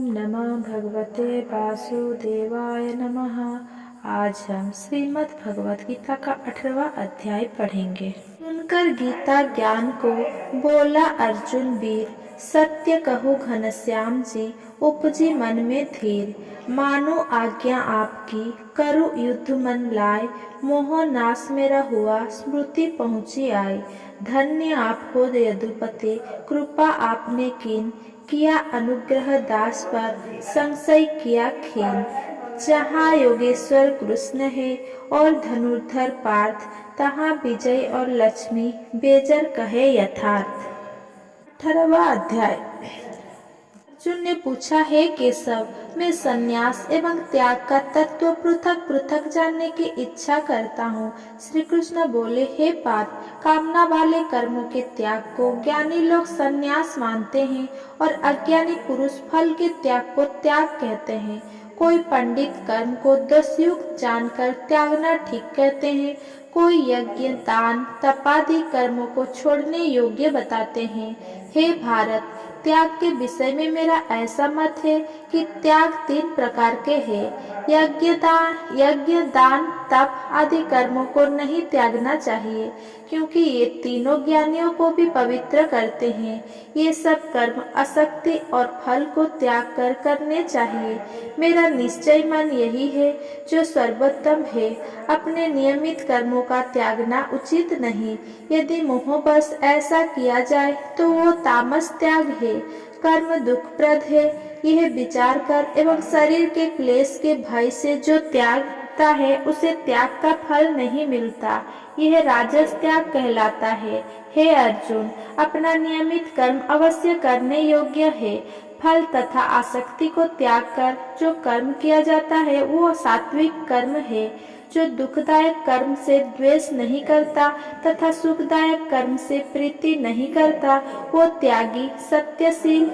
नमः भगवते वासुदेवाय नमः। आज हम श्रीमद् भगवत गीता का 18वां अध्याय पढ़ेंगे। सुनकर गीता ज्ञान को बोला अर्जुन वीर, सत्य कहूँ घनश्याम जी, उपजी मन में धीर। मानो आज्ञा आपकी, करु युद्ध मन लाए, मोह नाश मेरा हुआ, स्मृति पहुँची आई। धन्य आप हो यदुपते, कृपा आपने कीन, किया अनुग्रह दास पर, संशय किया खीन। जहाँ योगेश्वर कृष्ण है और धनुर्धर पार्थ, तहाँ विजय और लक्ष्मी बेजर कहे यथार्थ। 18वां अध्याय। अर्जुन ने पूछा, हे केशव, मैं संन्यास एवं त्याग का तत्व पृथक पृथक जानने की इच्छा करता हूँ। श्री कृष्ण बोले, हे पार्थ, कामना वाले कर्मों के त्याग को ज्ञानी लोग संन्यास मानते हैं और अज्ञानी पुरुष फल के त्याग को त्याग कहते हैं। कोई पंडित कर्म को दोषयुक्त जानकर त्यागना ठीक कहते हैं, कोई यज्ञ दान तपादि कर्मों को छोड़ने योग्य बताते हैं। हे भारत, त्याग के विषय में मेरा ऐसा मत है कि त्याग 3 प्रकार के हैं। यज्ञ दान तप आदि कर्मों को नहीं त्यागना चाहिए, क्योंकि ये तीनों ज्ञानियों को भी पवित्र करते हैं। ये सब कर्म आसक्ति और फल को त्याग कर करने चाहिए। मेरा निश्चय मन यही है जो सर्वोत्तम है। अपने नियमित कर्मों का त्यागना उचित नहीं। यदि मोहवश ऐसा किया जाए तो वो तामस त्याग है। कर्म दुखप्रद है, यह विचार कर एवं शरीर के क्लेश के भय से जो त्यागता है उसे त्याग का फल नहीं मिलता। यह राजस त्याग कहलाता है। हे अर्जुन, अपना नियमित कर्म अवश्य करने योग्य है। फल तथा आसक्ति को त्याग कर जो कर्म किया जाता है वो सात्विक कर्म है। जो दुखदायक कर्म से द्वेष नहीं करता तथा सुखदायक कर्म से प्रीति नहीं करता, वो त्यागी, सत्यशील,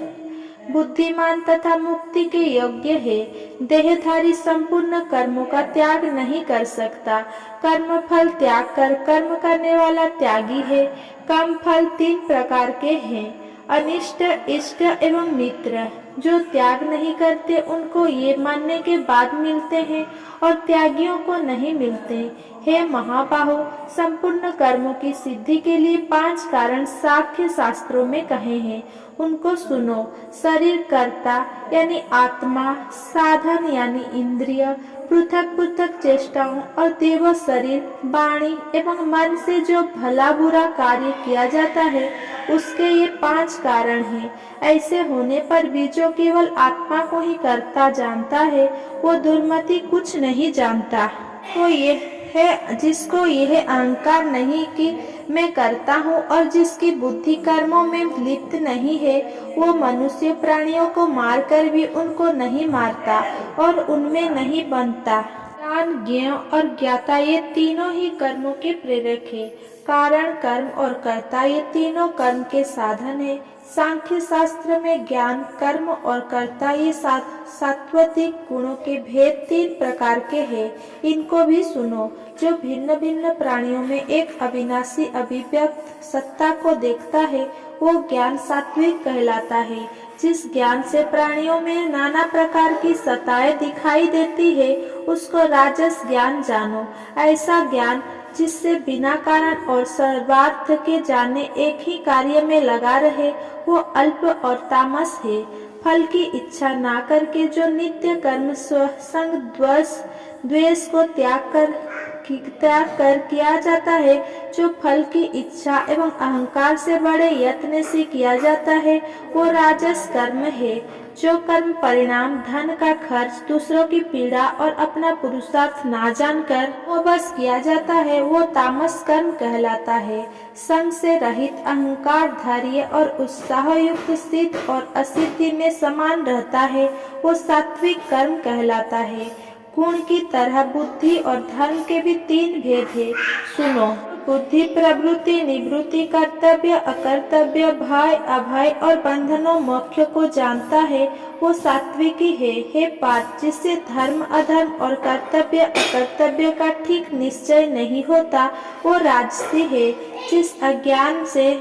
बुद्धिमान तथा मुक्ति के योग्य है। देहधारी संपूर्ण कर्मों का त्याग नहीं कर सकता। कर्म फल त्याग कर कर्म करने वाला त्यागी है। काम फल 3 प्रकार के हैं, अनिष्ट, इष्ट एवं मित्र। जो त्याग नहीं करते उनको ये मानने के बाद मिलते हैं और त्यागियों को नहीं मिलते। हे महाबाहो, संपूर्ण कर्मों की सिद्धि के लिए 5 कारण सांख्य शास्त्रों में कहे हैं, उनको सुनो। शरीर कर्ता यानी आत्मा, साधन यानी इंद्रिय, पृथक पृथक चेष्टाओं और देव शरीर, वाणी एवं मन से जो भला बुरा कार्य किया जाता है उसके ये 5 कारण हैं। ऐसे होने पर भी जो केवल आत्मा को ही कर्ता जानता है, वो दुर्मति कुछ नहीं जानता। तो ये है जिसको यह अहंकार नहीं कि मैं करता हूँ और जिसकी बुद्धि कर्मों में लिप्त नहीं है, वो मनुष्य प्राणियों को मारकर भी उनको नहीं मारता और उनमें नहीं बनता। ज्ञान, ज्ञेय और ज्ञाता ये तीनों ही कर्मों के प्रेरक है। कारण, कर्म और कर्ता ये तीनों कर्म के साधन है। सांख्य शास्त्र में ज्ञान, कर्म और कर्ता ये सात्विक गुणों के भेद 3 प्रकार के हैं। इनको भी सुनो। जो भिन्न भिन्न प्राणियों में एक अविनाशी अभिव्यक्त सत्ता को देखता है, वो ज्ञान सात्विक कहलाता है। जिस ज्ञान से प्राणियों में नाना प्रकार की सत्ताएं दिखाई देती है, उसको राजस ज्ञान जानो। ऐसा ज्ञान जिससे बिना कारण और सर्वार्थ के जाने एक ही कार्य में लगा रहे, वो अल्प और तामस है। फल की इच्छा ना करके जो नित्य कर्म स्वसंग द्वेष को त्याग कर किया जाता है, जो फल की इच्छा एवं अहंकार से बड़े यत्न से किया जाता है, वो राजस कर्म है। जो कर्म परिणाम, धन का खर्च, दूसरों की पीड़ा और अपना पुरुषार्थ ना जानकर वो बस किया जाता है, वो तामस कर्म कहलाता है। संग से रहित, अहंकार धैर्य और उत्साह युक्त सिद्ध और असिद्धि में समान रहता है, वो सात्विक कर्म कहलाता है। गुण की तरह बुद्धि और धर्म के भी 3 भेद है, सुनो। बुद्धि प्रवृत्ति, निवृत्ति, कर्तव्य, अकर्तव्य, भय, अभय और बंधनों मोक्ष को जानता है, वो सात्विकी है। हे पार्थ, जिससे धर्म अधर्म और कर्तव्य अकर्तव्य का ठीक निश्चय नहीं होता, वो राजसी है। जिस अज्ञान से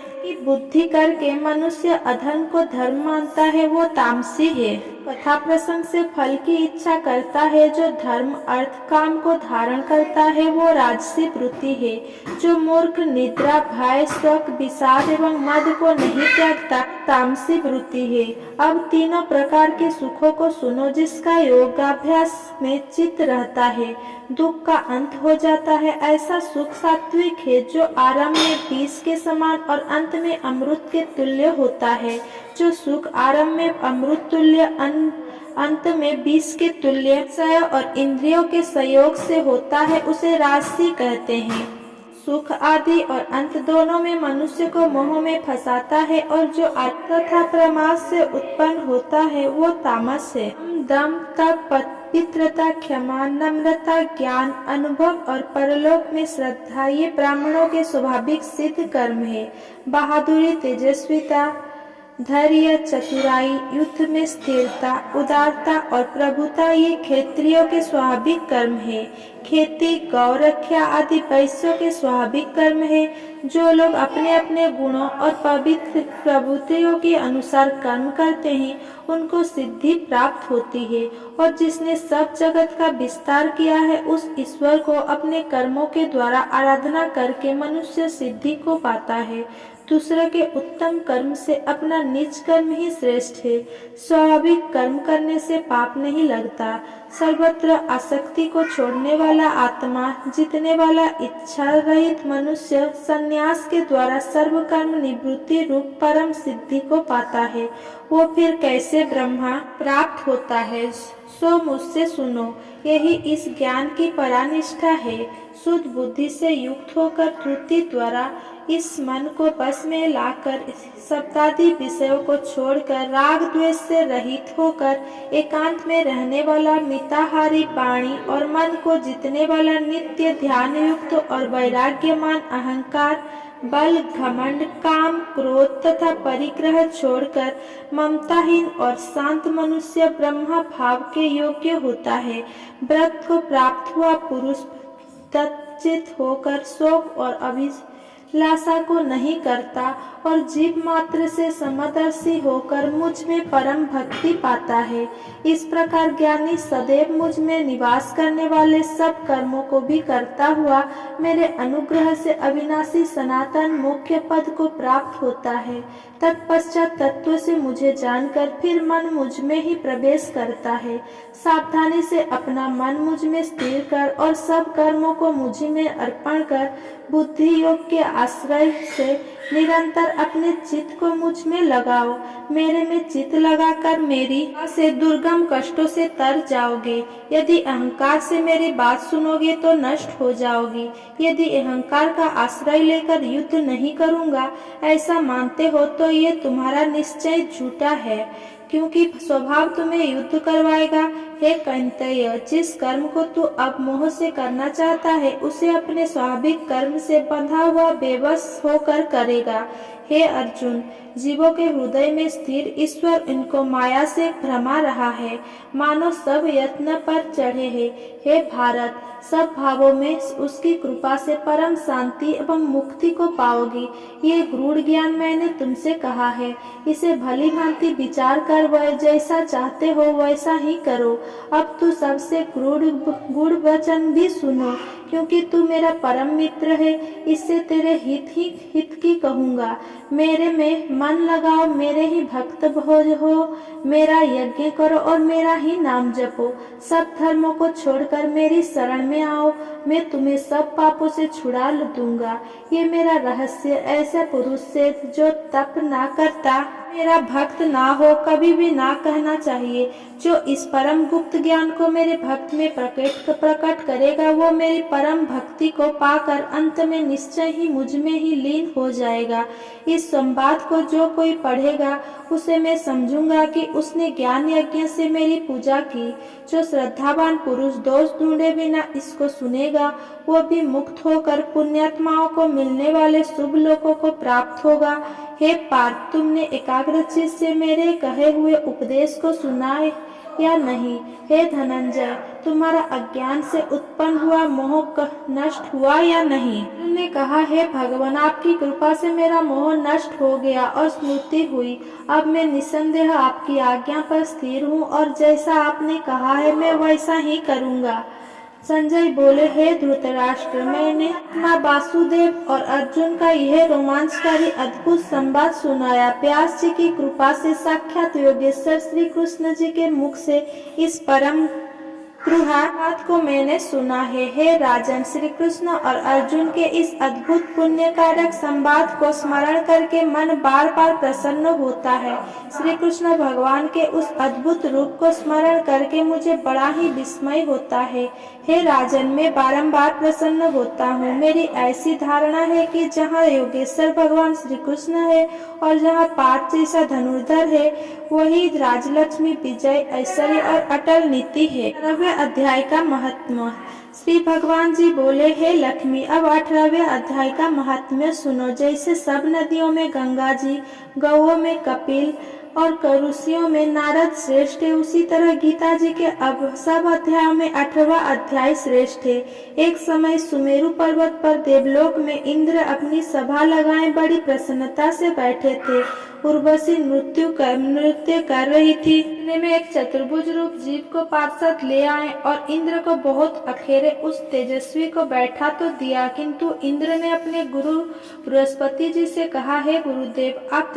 बुद्धि करके मनुष्य अधर्म को धर्म मानता है, वो तामसी है। कथा प्रसंग से फल की इच्छा करता है। जो धर्म अर्थ काम को धारण करता है वो राजसी वृत्ति है। जो मूर्ख निद्रा भय शोक विषाद एवं मद को नहीं त्यागता तामसी वृत्ति है। अब तीनों प्रकार के सुखों को सुनो। जिसका योगाभ्यास में चित्त रहता है दुख का अंत हो जाता है। ऐसा सुख सात्विक है जो आरंभ में विष के समान और अंत में अमृत के तुल्य होता है। जो सुख आरंभ में अमृत तुल्य अंत में विष के तुल्य विषय और इंद्रियों के संयोग से होता है उसे राजसी कहते हैं। सुख आदि और अंत दोनों में मनुष्य को मोह में फंसाता है और जो आत्म तथा प्रमाद से उत्पन्न होता है वो तामस है। दम तप पवित्रता क्षमा नम्रता ज्ञान अनुभव और परलोक में श्रद्धा ये ब्राह्मणों के स्वाभाविक सिद्ध कर्म है। बहादुरी तेजस्विता धैर्य चतुराई युद्ध में स्थिरता उदारता और प्रभुता ये क्षेत्रियों के स्वाभाविक कर्म है। खेती गौ रक्षा आदि वैश्यों के स्वाभाविक कर्म है। जो लोग अपने अपने गुणों और पवित्र प्रवृत्तियों के अनुसार कर्म करते हैं उनको सिद्धि प्राप्त होती है। और जिसने सब जगत का विस्तार किया है उस ईश्वर को अपने कर्मों के द्वारा आराधना करके मनुष्य सिद्धि को पाता है। दूसरे के उत्तम कर्म से अपना निज कर्म ही श्रेष्ठ है। स्वाभाविक कर्म करने से पाप नहीं लगता। सर्वत्र आसक्ति को छोड़ने वाला आत्मा जीतने वाला इच्छा रहित मनुष्य संन्यास के द्वारा सर्व कर्म निवृत्ति रूप परम सिद्धि को पाता है। वो फिर कैसे ब्रह्मा प्राप्त होता है सो मुझसे सुनो। यही इस ज्ञान की परानिष्ठा है। शुद्ध बुद्धि से युक्त होकर त्रुटि द्वारा इस मन को बस में लाकर शब्दादि विषयों को छोड़कर राग द्वेष से रहित होकर एकांत में रहने वाला मिताहारी वाणी और मन को जीतने वाला नित्य ध्यान युक्त और वैराग्यमान अहंकार बल घमंड काम क्रोध तथा परिग्रह छोड़कर ममताहीन और शांत मनुष्य ब्रह्मा भाव के योग्य होता है। व्रत को प्राप्त हुआ पुरुष तच्चित होकर शोक और अभिलाषा को नहीं करता और जीव मात्र से समदर्शी होकर मुझ में परम भक्ति पाता है। इस प्रकार ज्ञानी सदैव मुझ में निवास करने वाले सब कर्मों को भी करता हुआ मेरे अनुग्रह से अविनाशी सनातन मुख्य पद को प्राप्त होता है। तत्पश्चात तत्व से मुझे जानकर फिर मन मुझ में ही प्रवेश करता है। सावधानी से अपना मन मुझ में स्थिर कर और सब कर्मों को मुझ में अर्पण कर बुद्धि योग के आश्रय से निरंतर अपने चित्त को मुझ में लगाओ। मेरे में चित्त लगाकर मेरी से दुर्गम कष्टों से तर जाओगे। यदि अहंकार से मेरी बात सुनोगे तो नष्ट हो जाओगी। यदि अहंकार का आश्रय लेकर युद्ध नहीं करूंगा ऐसा मानते हो तो ये तुम्हारा निश्चय झूठा है, क्योंकि स्वभाव तुम्हें युद्ध करवाएगा। हे कैंतय, जिस कर्म को तू अब मोह से करना चाहता है उसे अपने स्वाभाविक कर्म से बंधा हुआ बेबस होकर करेगा। हे अर्जुन, जीवों के हृदय में स्थिर ईश्वर इनको माया से भ्रमा रहा है, मानो सब यत्न पर चढ़े हैं। हे भारत, सब भावों में उसकी कृपा से परम शांति एवं मुक्ति को पाओगी। ये गूढ़ ज्ञान मैंने तुमसे कहा है, इसे भली भांति विचार कर वह जैसा चाहते हो वैसा ही करो। अब तू सबसे गूढ़ वचन भी सुनो, क्योंकि तू मेरा परम मित्र है। इससे तेरे हित की कहूँगा। मेरे में मन लगाओ, मेरे ही भक्त हो, मेरा यज्ञ करो और मेरा ही नाम जपो। सब धर्मों को छोड़कर मेरी शरण में आओ, मैं तुम्हें सब पापों से छुड़ा दूंगा। ये मेरा रहस्य ऐसे पुरुष से जो तप ना करता, मेरा भक्त ना हो, कभी भी ना कहना चाहिए। जो इस परम गुप्त ज्ञान को मेरे भक्त में प्रकट करेगा वो मेरी परम भक्ति को पाकर अंत में निश्चय ही मुझ में ही लीन हो जाएगा। इस संवाद को जो कोई पढ़ेगा उसे मैं समझूंगा कि उसने ज्ञान यज्ञ से मेरी पूजा की। जो श्रद्धावान पुरुष दोष ढूंढे बिना इसको सुनेगा वो भी मुक्त होकर पुण्यात्माओं को मिलने वाले शुभ लोकों को प्राप्त होगा। हे पार्थ, तुमने एकाग्र चित्त से मेरे कहे हुए उपदेश को सुना या नहीं? हे धनंजय, तुम्हारा अज्ञान से उत्पन्न हुआ मोह नष्ट हुआ या नहीं? अर्जुन ने कहा, हे भगवान, आपकी कृपा से मेरा मोह नष्ट हो गया और स्मृति हुई। अब मैं निसंदेह आपकी आज्ञा पर स्थिर हूँ और जैसा आपने कहा है मैं वैसा ही करूँगा। संजय बोले, हे धृतराष्ट्र, मैंने माँ वासुदेव और अर्जुन का यह रोमांचकारी अद्भुत संवाद सुनाया। व्यास जी की कृपा से साक्षात योगेश्वर श्री कृष्ण जी के मुख से इस परम बात को मैंने सुना है। हे राजन, श्री कृष्ण और अर्जुन के इस अद्भुत पुण्यकारक संवाद को स्मरण करके मन बार बार प्रसन्न होता है। श्री कृष्ण भगवान के उस अद्भुत रूप को स्मरण करके मुझे बड़ा ही विस्मय होता है। हे राजन, मैं बारंबार प्रसन्न होता हूँ। मेरी ऐसी धारणा है कि जहाँ योगेश्वर भगवान श्री कृष्ण है और जहाँ पार्थ जैसा धनुर्धर है, वही राजलक्ष्मी, विजय, ऐश्वर्य और अटल नीति है। 18वें अध्याय का महात्म्य। श्री भगवान जी बोले, हे लक्ष्मी, अब 18वें अध्याय का महात्म्य सुनो। जैसे सब नदियों में गंगा जी, गौओं में कपिल और ऋषियों में नारद श्रेष्ठ है, उसी तरह गीता जी के अब सब अध्यायों में 18वां अध्याय श्रेष्ठ है। एक समय सुमेरु पर्वत पर देवलोक में इंद्र अपनी सभा लगाए बड़ी प्रसन्नता से बैठे थे। उर्वशी नृत्य कर रही थी। इतने में एक चतुर्भुज रूप जीव को पार्षद ले आए और इंद्र को बहुत अखेरे उस तेजस्वी को बैठा तो दिया, किंतु इंद्र ने अपने गुरु बृहस्पति जी से कहा, हे गुरुदेव, आप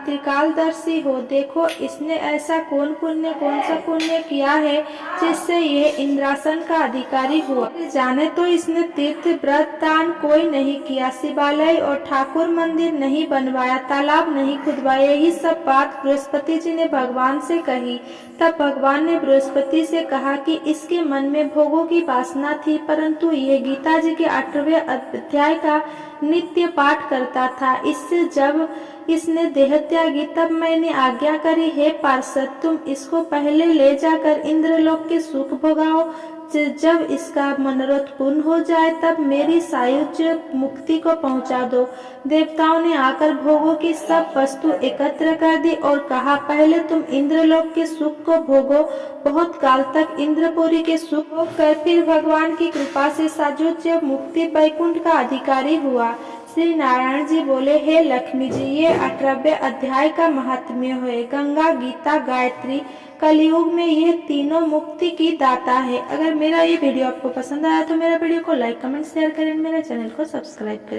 त्रिकालदर्शी हो, देखो इसने ऐसा कौन सा पुण्य किया है जिससे यह इंद्रासन का अधिकारी हुआ। जाने तो इसने तीर्थ, व्रत, दान कोई नहीं किया, शिवालय और ठाकुर मंदिर नहीं बनवाया, तालाब नहीं खुदवाया। यही सब बात बृहस्पति जी ने भगवान से कही। तब भगवान ने बृहस्पति से कहा कि इसके मन में भोगों की वासना थी, परंतु यह गीता जी के 18वें अध्याय का नित्य पाठ करता था। इससे जब इसने देह त्यागी तब मैंने आज्ञा करी, हे पार्षद, तुम इसको पहले ले जाकर इंद्रलोक के सुख भोगाओ। जब इसका मनोरथ पूर्ण हो जाए तब मेरी सायुज्य मुक्ति को पहुंचा दो। देवताओं ने आकर भोगों की सब वस्तु एकत्र कर दी और कहा, पहले तुम इंद्रलोक के सुख को भोगो। बहुत काल तक इंद्रपुरी के सुख भोग कर फिर भगवान की कृपा से सायुज्य मुक्ति वैकुंठ का अधिकारी हुआ। श्री नारायण जी बोले, हे लक्ष्मी जी, ये 18वें अध्याय का महात्म्य है। गंगा, गीता, गायत्री, कलयुग में ये तीनों मुक्ति की दाता है। अगर मेरा ये वीडियो आपको पसंद आया तो मेरा वीडियो को लाइक, कमेंट, शेयर करें, मेरे चैनल को सब्सक्राइब करें।